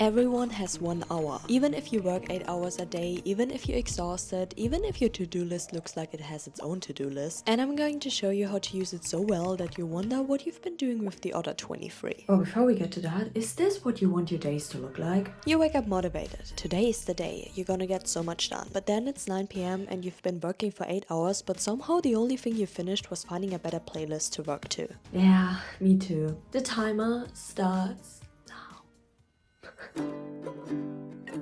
Everyone has 1 hour. Even if you work 8 hours a day, even if you're exhausted, even if your to-do list looks like it has its own to-do list. And I'm going to show you how to use it so well that you wonder what you've been doing with the other 23. But before we get to that, is this what you want your days to look like? You wake up motivated. Today is the day. You're gonna get so much done. But then it's 9 p.m. and you've been working for 8 hours, but somehow the only thing you finished was finding a better playlist to work to. Yeah, me too. The timer starts now.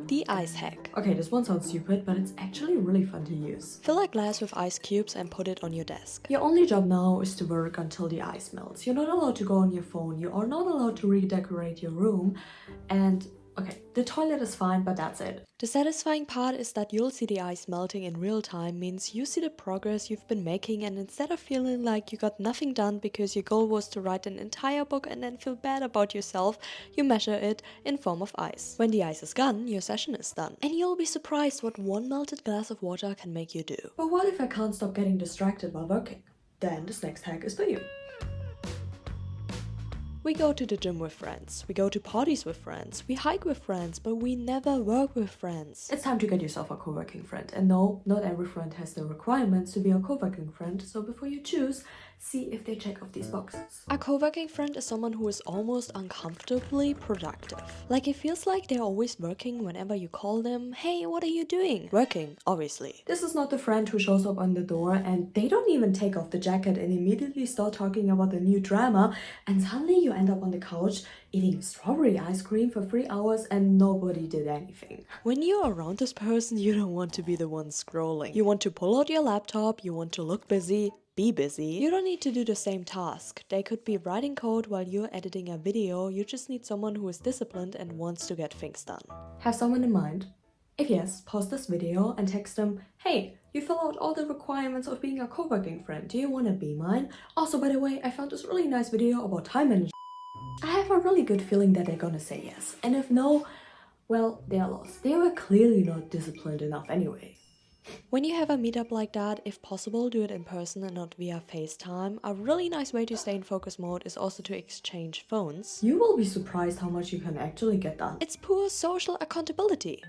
The ice hack. Okay, this one sounds stupid, but it's actually really fun to use. Fill a glass with ice cubes and put it on your desk. Your only job now is to work until the ice melts. You're not allowed to go on your phone. You are not allowed to redecorate your room. And okay, the toilet is fine, but that's it. The satisfying part is that you'll see the ice melting in real time, means you see the progress you've been making, and instead of feeling like you got nothing done because your goal was to write an entire book and then feel bad about yourself, you measure it in form of ice. When the ice is gone, your session is done. And you'll be surprised what one melted glass of water can make you do. But what if I can't stop getting distracted while working? Then this next hack is for you. We go to the gym with friends, we go to parties with friends, we hike with friends, but we never work with friends. It's time to get yourself a coworking friend. And no, not every friend has the requirements to be a coworking friend, so before you choose, see if they check off these boxes. A co-working friend is someone who is almost uncomfortably productive. Like it feels like they're always working whenever you call them, hey, what are you doing? Working, obviously. This is not the friend who shows up on the door and they don't even take off the jacket and immediately start talking about the new drama, and suddenly you end up on the couch eating strawberry ice cream for 3 hours and nobody did anything. When you're around this person, you don't want to be the one scrolling. You want to pull out your laptop, you want to look busy. Be busy. You don't need to do the same task. They could be writing code while you're editing a video. You just need someone who is disciplined and wants to get things done. Have someone in mind? If yes, pause this video and text them, hey, you fill out all the requirements of being a co-working friend. Do you want to be mine? Also, by the way, I found this really nice video about time management. I have a really good feeling that they're gonna say yes. And if no, well, they're lost. They were clearly not disciplined enough anyway. When you have a meetup like that, if possible, do it in person and not via FaceTime. A really nice way to stay in focus mode is also to exchange phones. You will be surprised how much you can actually get done. It's poor social accountability.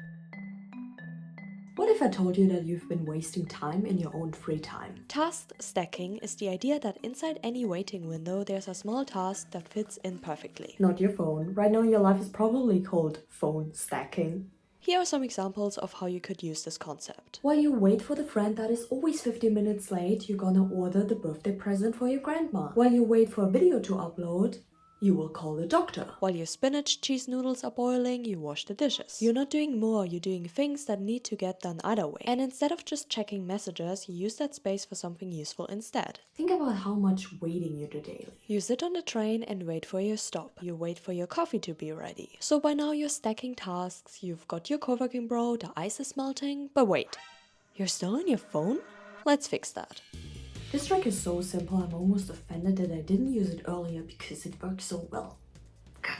What if I told you that you've been wasting time in your own free time? Task stacking is the idea that inside any waiting window, there's a small task that fits in perfectly. Not your phone. Right now your life is probably called phone stacking. Here are some examples of how you could use this concept. While you wait for the friend that is always 15 minutes late, you're gonna order the birthday present for your grandma. While you wait for a video to upload, you will call the doctor. While your spinach cheese noodles are boiling, you wash the dishes. You're not doing more, you're doing things that need to get done either way. And instead of just checking messages, you use that space for something useful instead. Think about how much waiting you do daily. You sit on the train and wait for your stop. You wait for your coffee to be ready. So by now you're stacking tasks, you've got your coworking bro, the ice is melting, but wait, you're still on your phone? Let's fix that. This trick is so simple, I'm almost offended that I didn't use it earlier because it works so well.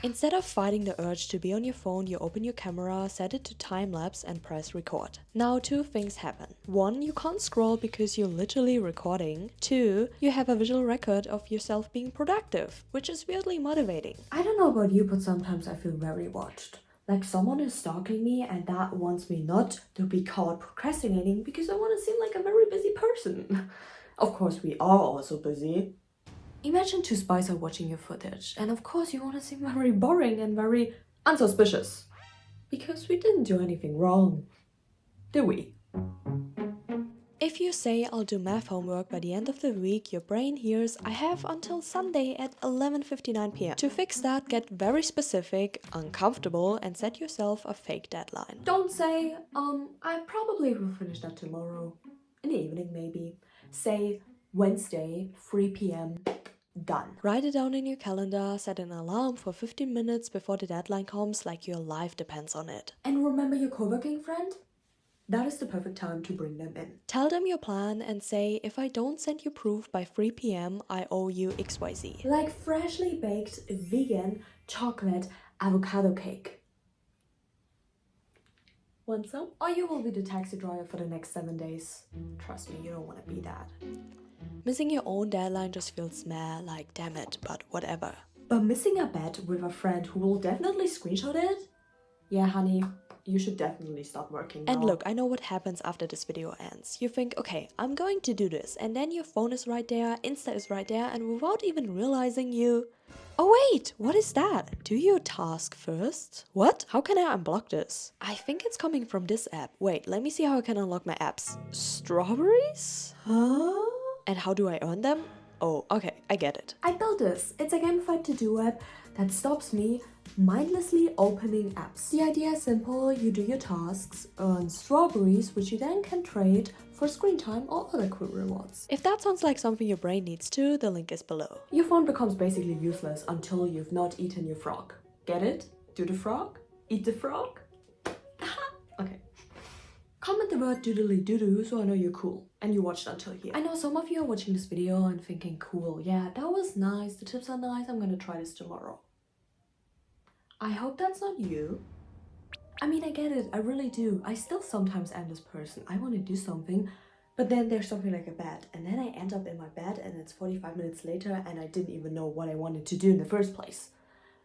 Instead of fighting the urge to be on your phone, you open your camera, set it to time-lapse and press record. Now 2 things happen. 1, you can't scroll because you're literally recording. 2, you have a visual record of yourself being productive, which is weirdly motivating. I don't know about you, but sometimes I feel very watched. Like someone is stalking me and that wants me not to be caught procrastinating because I want to seem like a very busy person. Of course, we are also busy. Imagine 2 spies are watching your footage, and of course you want to seem very boring and very unsuspicious. Because we didn't do anything wrong, did we? If you say I'll do math homework by the end of the week, your brain hears I have until Sunday at 11:59 p.m. To fix that, get very specific, uncomfortable, and set yourself a fake deadline. Don't say, I probably will finish that tomorrow. In the evening maybe. Say Wednesday, 3 p.m. Done. Write it down in your calendar, set an alarm for 15 minutes before the deadline comes, like your life depends on it. And remember your coworking friend? That is the perfect time to bring them in. Tell them your plan and say, if I don't send you proof by 3 p.m, I owe you XYZ. Like freshly baked vegan chocolate avocado cake. Want some? Or you will be the taxi driver for the next 7 days. Trust me, you don't want to be that. Missing your own deadline just feels meh, like damn it, but whatever. But missing a bet with a friend who will definitely screenshot it? Yeah, honey, you should definitely stop working now. And look, I know what happens after this video ends. You think, okay, I'm going to do this, and then your phone is right there, Insta is right there, and without even realizing you... Oh wait, what is that? Do your task first? What? How can I unblock this? I think it's coming from this app. Wait, let me see how I can unlock my apps. Strawberries? Huh? And how do I earn them? Oh, okay, I get it. I built this. It's a gamified to-do app that stops me mindlessly opening apps. The idea is simple. You do your tasks, earn strawberries, which you then can trade for screen time or other cool rewards. If that sounds like something your brain needs too, the link is below. Your phone becomes basically useless until you've not eaten your frog. Get it? Do the frog? Eat the frog? Okay. Comment the word doodly doo so I know you're cool and you watched until here. I know some of you are watching this video and thinking, cool, yeah, that was nice, the tips are nice, I'm gonna try this tomorrow. I hope that's not you. I mean, I get it, I really do. I still sometimes am this person. I want to do something, but then there's something like a bed, and then I end up in my bed and it's 45 minutes later and I didn't even know what I wanted to do in the first place.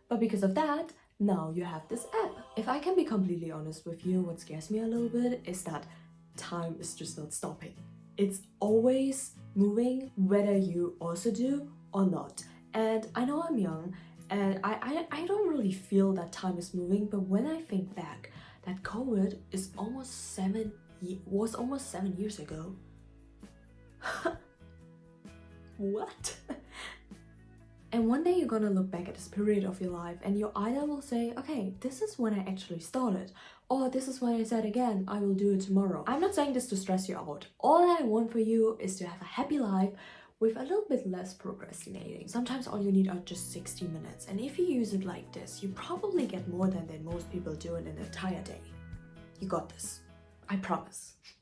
But because of that, now you have this app. If I can be completely honest with you, what scares me a little bit is that time is just not stopping. It's always moving, whether you also do or not. And I know I'm young, and I don't really feel that time is moving, but when I think back, that COVID is was almost 7 years ago. What? And one day you're gonna look back at this period of your life and you either will say, okay, this is when I actually started, or this is when I said again, I will do it tomorrow. I'm not saying this to stress you out. All I want for you is to have a happy life with a little bit less procrastinating. Sometimes all you need are just 60 minutes, and if you use it like this, you probably get more than most people do in an entire day. You got this. I promise.